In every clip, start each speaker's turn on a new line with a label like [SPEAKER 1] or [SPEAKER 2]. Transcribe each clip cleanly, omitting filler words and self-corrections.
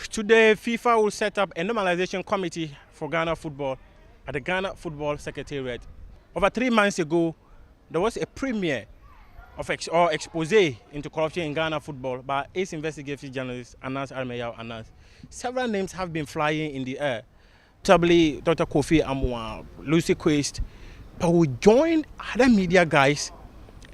[SPEAKER 1] Today, FIFA will set up a normalization committee for Ghana football at the Ghana Football Secretariat. Over 3 months ago, there was a premiere of expose into corruption in Ghana football by ace investigative journalist Anas. Several names have been flying in the air. Notably, Dr Kofi Amoah, Lucy Quist, but we joined other media guys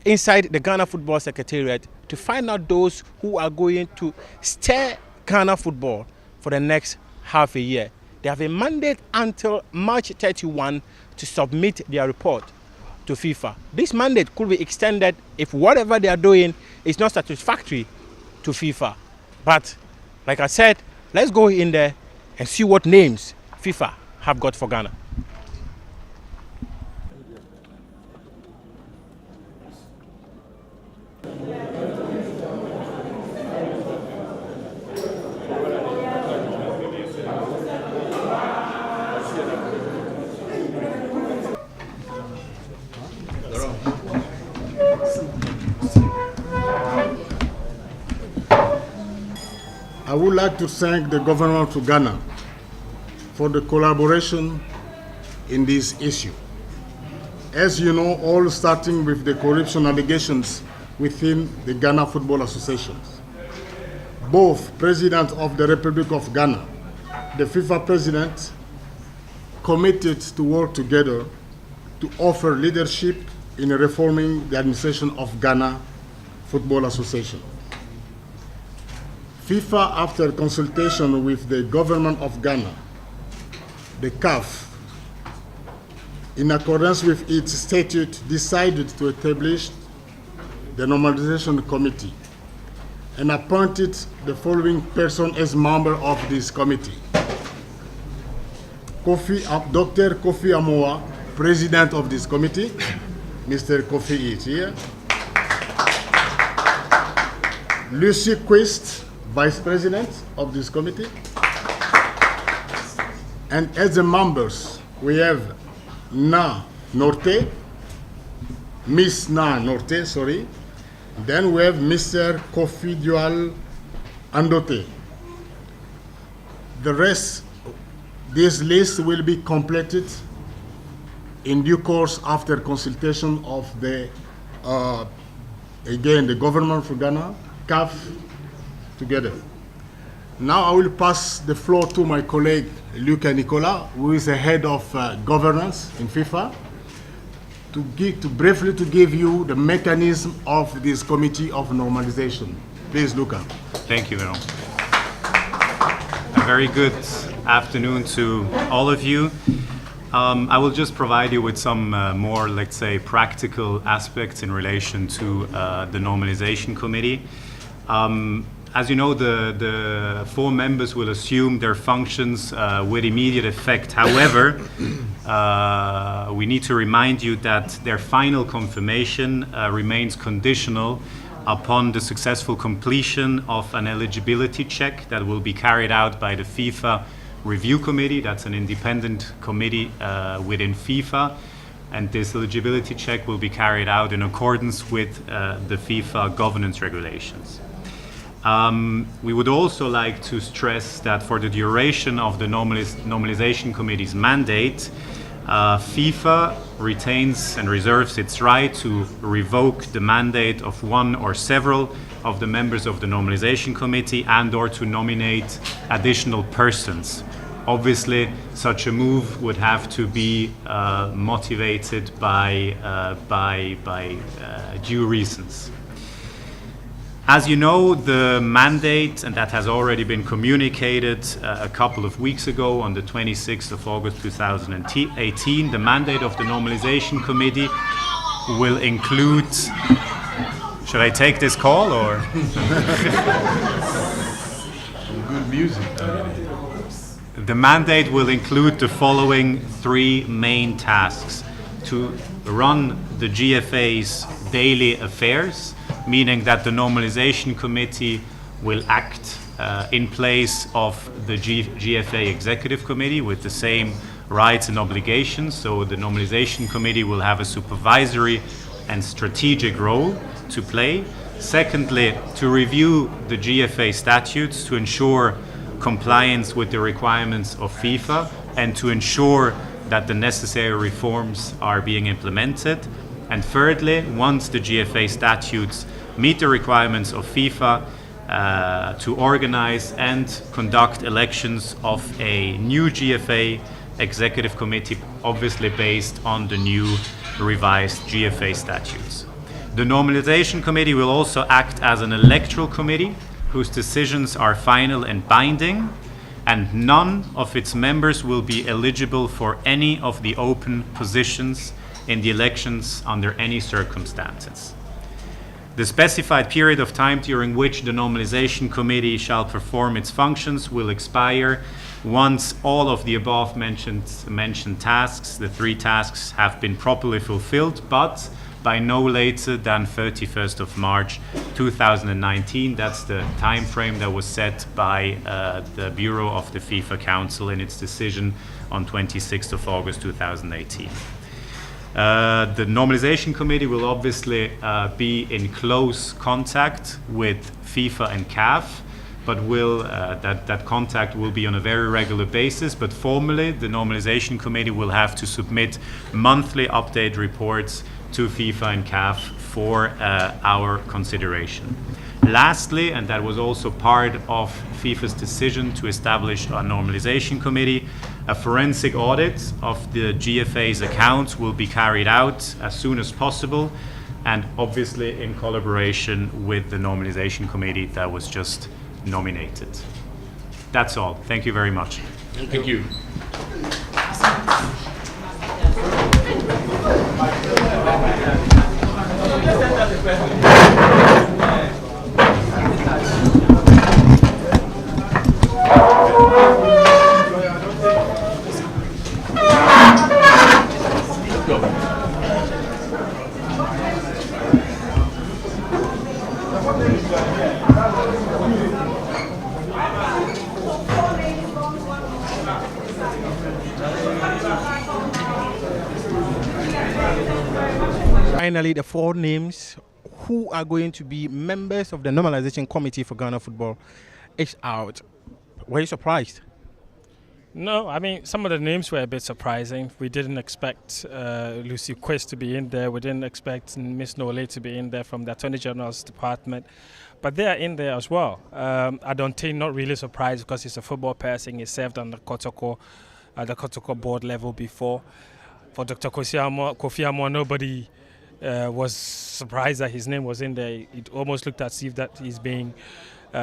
[SPEAKER 1] inside the Ghana Football Secretariat to find out those who are going to steer Ghana football for the next half a year. They have a mandate until March 31 to submit their report to FIFA. This mandate could be extended if whatever they are doing is not satisfactory to FIFA. But like I said, let's go in there and see what names FIFA have got for Ghana.
[SPEAKER 2] I would like to thank the government of Ghana for the collaboration in this issue. As you know, all starting with the corruption allegations within the Ghana Football Association. Both President of the Republic of Ghana, the FIFA President, committed to work together to offer leadership in reforming the administration of Ghana Football Association. FIFA, after consultation with the government of Ghana, the CAF, in accordance with its statute, decided to establish the Normalization Committee and appointed the following person as member of this committee. Dr Kofi Amoah, President of this committee. Mr. Kofi is here. Lucy Quist, Vice President of this committee. And as the members, we have Naa Odofoley, Miss Naa Odofoley, sorry. Then we have Mr. Dua Adonten. The rest, this list will be completed in due course after consultation of the, again, the government of Ghana, CAF, together. Now I will pass the floor to my colleague, Luca Nicola, who is the head of governance in FIFA, to briefly give you the mechanism of this committee of normalization. Please, Luca.
[SPEAKER 3] Thank you, Veron. A very good afternoon to all of you. I will just provide you with some more, let's say, practical aspects in relation to the Normalization Committee. As you know, the 4 members will assume their functions with immediate effect. However, we need to remind you that their final confirmation remains conditional upon the successful completion of an eligibility check that will be carried out by the FIFA Review Committee. That's an independent committee within FIFA. And this eligibility check will be carried out in accordance with the FIFA governance regulations. We would also like to stress that for the duration of the Normalization Committee's mandate, FIFA retains and reserves its right to revoke the mandate of one or several of the members of the Normalization Committee and/or to nominate additional persons. Obviously, such a move would have to be motivated by due reasons. As you know, the mandate, and that has already been communicated a couple of weeks ago on the 26th of August 2018, the mandate of the Normalization Committee will include... Should I take this call or?
[SPEAKER 2] Good music.
[SPEAKER 3] The mandate will include the following 3 main tasks: to run the GFA's daily affairs, meaning that the Normalization Committee will act in place of the GFA Executive Committee with the same rights and obligations. So the Normalization Committee will have a supervisory and strategic role to play. Secondly, to review the GFA statutes to ensure compliance with the requirements of FIFA and to ensure that the necessary reforms are being implemented. And thirdly, once the GFA statutes meet the requirements of FIFA, to organize and conduct elections of a new GFA executive committee, obviously based on the new revised GFA statutes. The Normalization Committee will also act as an electoral committee whose decisions are final and binding, and none of its members will be eligible for any of the open positions in the elections under any circumstances. The specified period of time during which the Normalization Committee shall perform its functions will expire once all of the above mentioned tasks, the 3 tasks, have been properly fulfilled, but by no later than 31st of March 2019. That's the time frame that was set by the Bureau of the FIFA Council in its decision on 26th of August 2018. The Normalization Committee will obviously be in close contact with FIFA and CAF, but that contact will be on a very regular basis. But formally, the Normalization Committee will have to submit monthly update reports to FIFA and CAF for our consideration. Lastly, and that was also part of FIFA's decision to establish a Normalization Committee, a forensic audit of the GFA's accounts will be carried out as soon as possible, and obviously in collaboration with the Normalization Committee that was just nominated. That's all. Thank you very much.
[SPEAKER 4] Thank you.
[SPEAKER 1] Finally, the 4 names who are going to be members of the Normalization Committee for Ghana Football is out. Were you surprised?
[SPEAKER 5] No, I mean, some of the names were a bit surprising. We didn't expect Lucy Quist to be in there. We didn't expect Ms. Nole to be in there from the Attorney General's department. But they are in there as well. Adonten, not really surprised because he's a football person. He served on the Kotoko Board level before. For Dr Kofi Amoah, nobody was surprised that his name was in there. It almost looked as if that he's being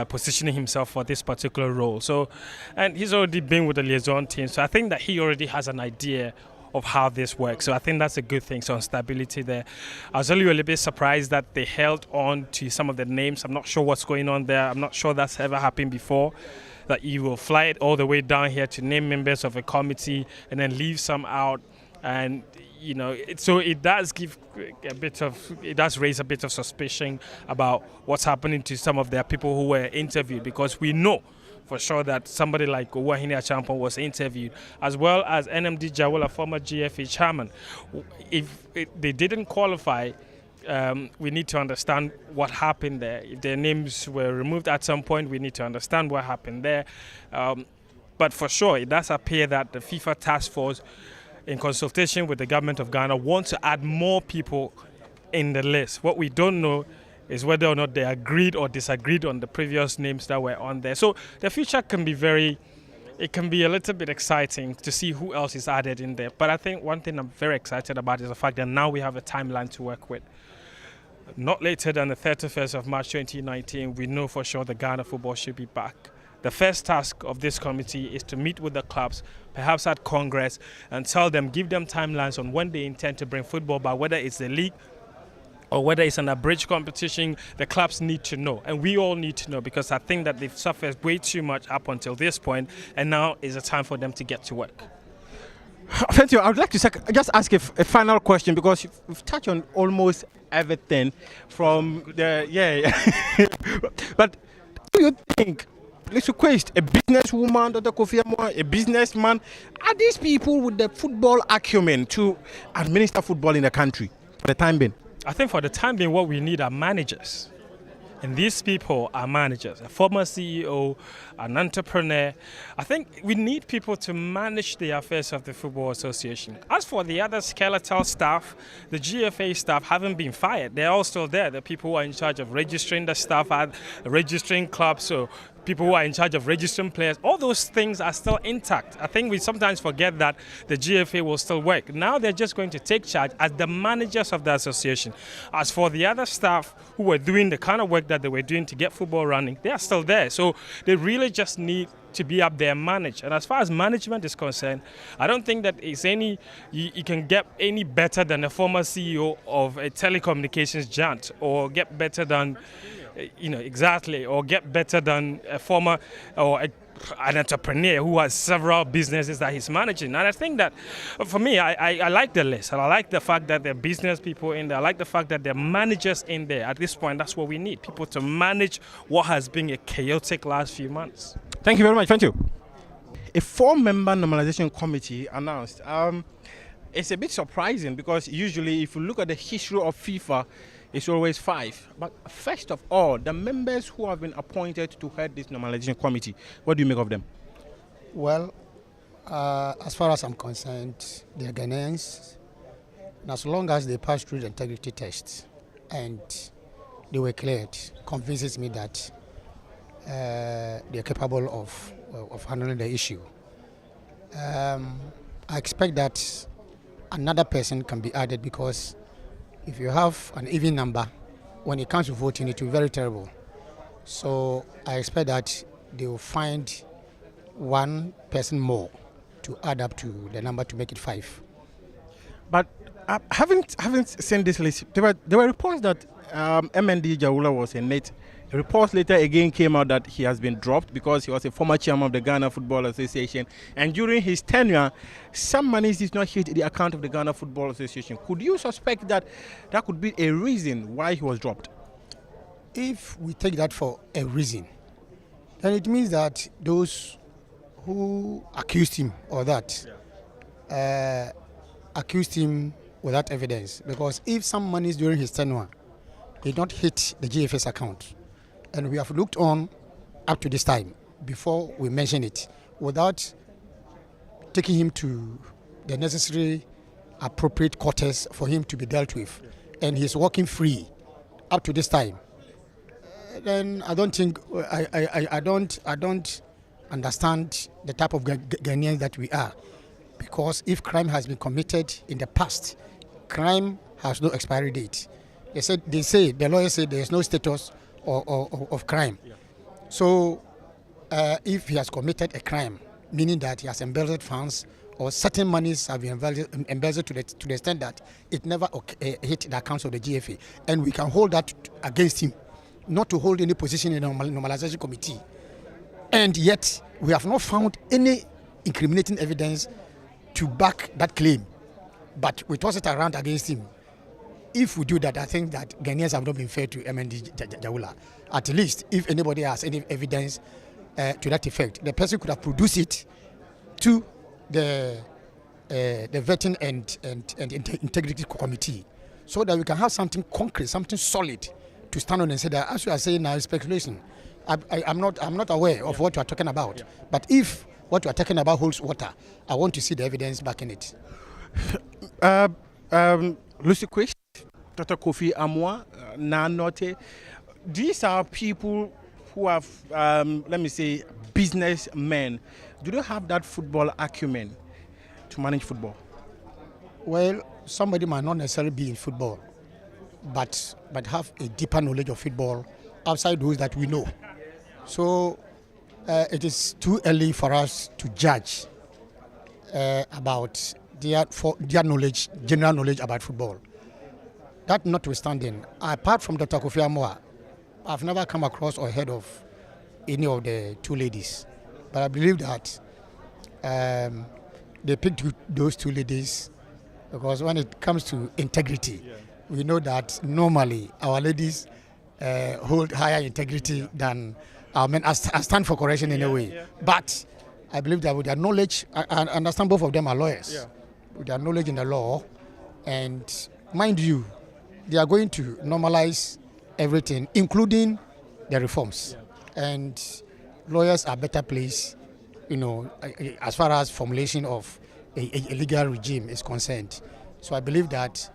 [SPEAKER 5] positioning himself for this particular role. So, and he's already been with the liaison team, so I think that he already has an idea of how this works. So I think that's a good thing. So on stability there. I was only a little bit surprised that they held on to some of the names. I'm not sure what's going on there. I'm not sure that's ever happened before, that you will fly it all the way down here to name members of a committee and then leave some out. And you know, so it does give it does raise a bit of suspicion about what's happening to some of their people who were interviewed, because we know for sure that somebody like Owahini Achampong was interviewed, as well as NMD Jawala, former GFA chairman. If they didn't qualify, we need to understand what happened there. If their names were removed at some point, we need to understand what happened there. But for sure, it does appear that the FIFA task force, in consultation with the government of Ghana, want to add more people in the list. What we don't know is whether or not they agreed or disagreed on the previous names that were on there. So the future can be it can be a little bit exciting to see who else is added in there. But I think one thing I'm very excited about is the fact that now we have a timeline to work with. Not later than the 31st of March 2019, we know for sure that Ghana football should be back. The first task of this committee is to meet with the clubs, perhaps at Congress, and tell them, give them timelines on when they intend to bring football back, whether it's the league or whether it's an abridged competition. The clubs need to know, and we all need to know, because I think that they've suffered way too much up until this point, and now is a time for them to get to work.
[SPEAKER 1] Thank you. I would like to just ask a final question, because you've touched on almost everything from the But do you think Let's request a businesswoman, Dr Kofi Amoah, a businessman, are these people with the football acumen to administer football in the country for the time being?
[SPEAKER 5] I think for the time being, what we need are managers. And these people are managers, a former CEO, an entrepreneur. I think we need people to manage the affairs of the Football Association. As for the other skeletal staff, the GFA staff haven't been fired. They're all still there. The people who are in charge of registering the staff, registering clubs, so people who are in charge of registering players, all those things are still intact. I think we sometimes forget that the GFA will still work. Now they're just going to take charge as the managers of the association. As for the other staff who were doing the kind of work that they were doing to get football running, they are still there. So they really just need to be up there and manage. And as far as management is concerned, I don't think that it's you can get any better than a former CEO of a telecommunications giant, or get better than or get better than a former or an entrepreneur who has several businesses that he's managing. And I think that, for me, I like the list. And I like the fact that there are business people in there. I like the fact that there are managers in there. At this point, that's what we need, people to manage what has been a chaotic last few months.
[SPEAKER 1] Thank you very much. Thank you. A 4-member Normalization Committee announced. It's a bit surprising because usually if you look at the history of FIFA, it's always 5. But first of all, the members who have been appointed to head this Normalization Committee, what do you make of them?
[SPEAKER 4] Well, as far as I'm concerned, they are Ghanaians. And as long as they pass through the integrity test and they were cleared, convinces me that they are capable of handling the issue. I expect that another person can be added, because if you have an even number, when it comes to voting, it will be very terrible. So I expect that they will find one person more to add up to the number to make it 5.
[SPEAKER 1] But I haven't seen this list. There were reports that MND Jawula was a net. Reports later again came out that he has been dropped because he was a former chairman of the Ghana Football Association, and during his tenure, some money did not hit the account of the Ghana Football Association. Could you suspect that that could be a reason why he was dropped?
[SPEAKER 4] If we take that for a reason, then it means that those who accused him of that accused him without evidence, because if some monies during his tenure did not hit the GFS account, and we have looked on up to this time before we mention it, without taking him to the necessary appropriate quarters for him to be dealt with, and he's walking free up to this time, then I don't think I don't understand the type of Ghanaians that we are, because if crime has been committed in the past, crime has no expiry date. The lawyers say there is no status of crime. Yeah. So if he has committed a crime, meaning that he has embezzled funds or certain monies have been embezzled to the extent that it never hit the accounts of the GFA, and we can hold that against him, not to hold any position in the Normalization Committee. And yet we have not found any incriminating evidence to back that claim, but we toss it around against him. If we do that, I think that Ghanaians have not been fair to MND Jawula. At least, if anybody has any evidence to that effect, the person could have produced it to the Vetting and Integrity Committee, so that we can have something concrete, something solid to stand on and say that, as you are saying now, speculation. I'm not aware of what you are talking about. Yeah. But if what you are talking about holds water, I want to see the evidence backing it.
[SPEAKER 1] Lucy Quist, Dr Kofi Amoah, Naa Nortey, these are people who have, let me say, businessmen. Do they have that football acumen to manage football?
[SPEAKER 4] Well, somebody might not necessarily be in football, but have a deeper knowledge of football outside those that we know. So it is too early for us to judge about their knowledge, general knowledge about football. That notwithstanding, apart from Dr Kofi Amoah, I've never come across or heard of any of the two ladies. But I believe that they picked those two ladies because when it comes to integrity, we know that normally our ladies hold higher integrity than our men. I stand for correction in a way. But I believe that with their knowledge, I understand both of them are lawyers, with their knowledge in the law, and mind you, they are going to normalize everything, including the reforms. And lawyers are better placed, as far as formulation of a legal regime is concerned. So I believe that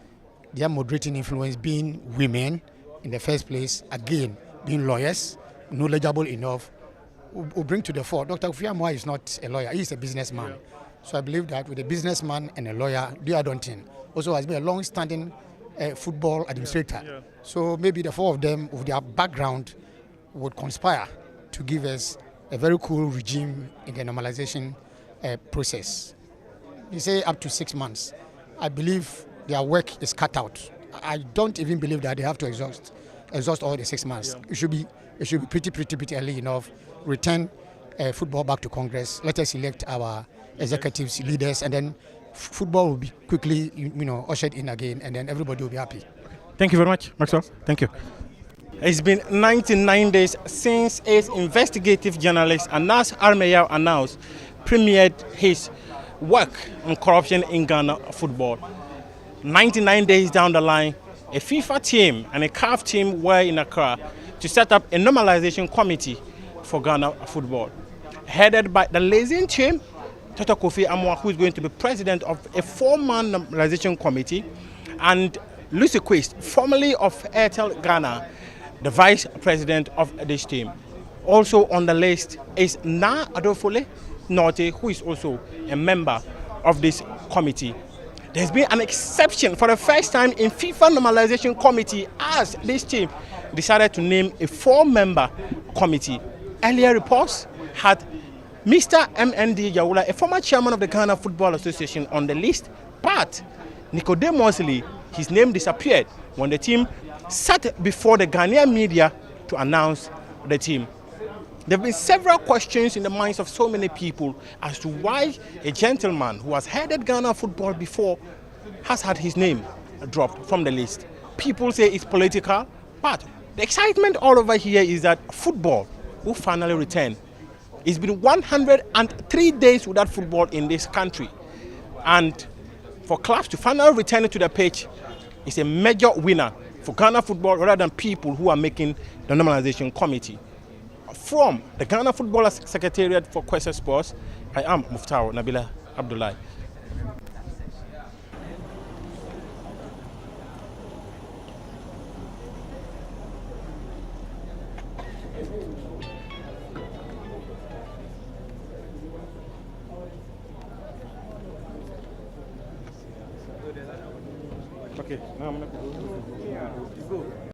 [SPEAKER 4] their moderating influence being women in the first place, again, being lawyers, knowledgeable enough, will bring to the fore. Dr. Kofi Amoah is not a lawyer, he is a businessman. Yeah. So I believe that with a businessman and a lawyer, Dua Adonten also has been a long-standing football administrator. Yeah. So maybe the four of them, with their background, would conspire to give us a very cool regime in the normalization process. They say up to 6 months. I believe their work is cut out. I don't even believe that they have to exhaust all the 6 months. Yeah. It should be pretty early enough. Return football back to Congress. Let us elect our executives, leaders, and then football will be quickly, ushered in again, and then everybody will be happy.
[SPEAKER 1] Thank you very much, Maxwell. Thank you. It's been 99 days since its investigative journalist Naa Odofoley premiered his work on corruption in Ghana football. 99 days down the line, a FIFA team and a CAF team were in Accra to set up a normalization committee for Ghana football, headed by the liaison team, Dr Kofi Amoah, who is going to be president of a 4-man normalization committee, and Quist, formerly of Airtel Ghana, the vice president of this team. Also on the list is Naa Odofoley Nortey, who is also a member of this committee. There's been an exception for the first time in FIFA Normalization Committee, as this team decided to name a 4-member committee. Earlier reports had Mr. MND Yawula, a former chairman of the Ghana Football Association, on the list, but nicodemously, his name disappeared when the team sat before the Ghanaian media to announce the team. There have been several questions in the minds of so many people as to why a gentleman who has headed Ghana football before has had his name dropped from the list. People say it's political, but the excitement all over here is that football will finally return. It's been 103 days without football in this country, and for clubs to finally return to the pitch is a major winner for Ghana football rather than people who are making the normalization committee. From the Ghana Football Secretariat for Quist Sports, I am Muftau Nabila Abdullahi. Okay, now I'm going to go.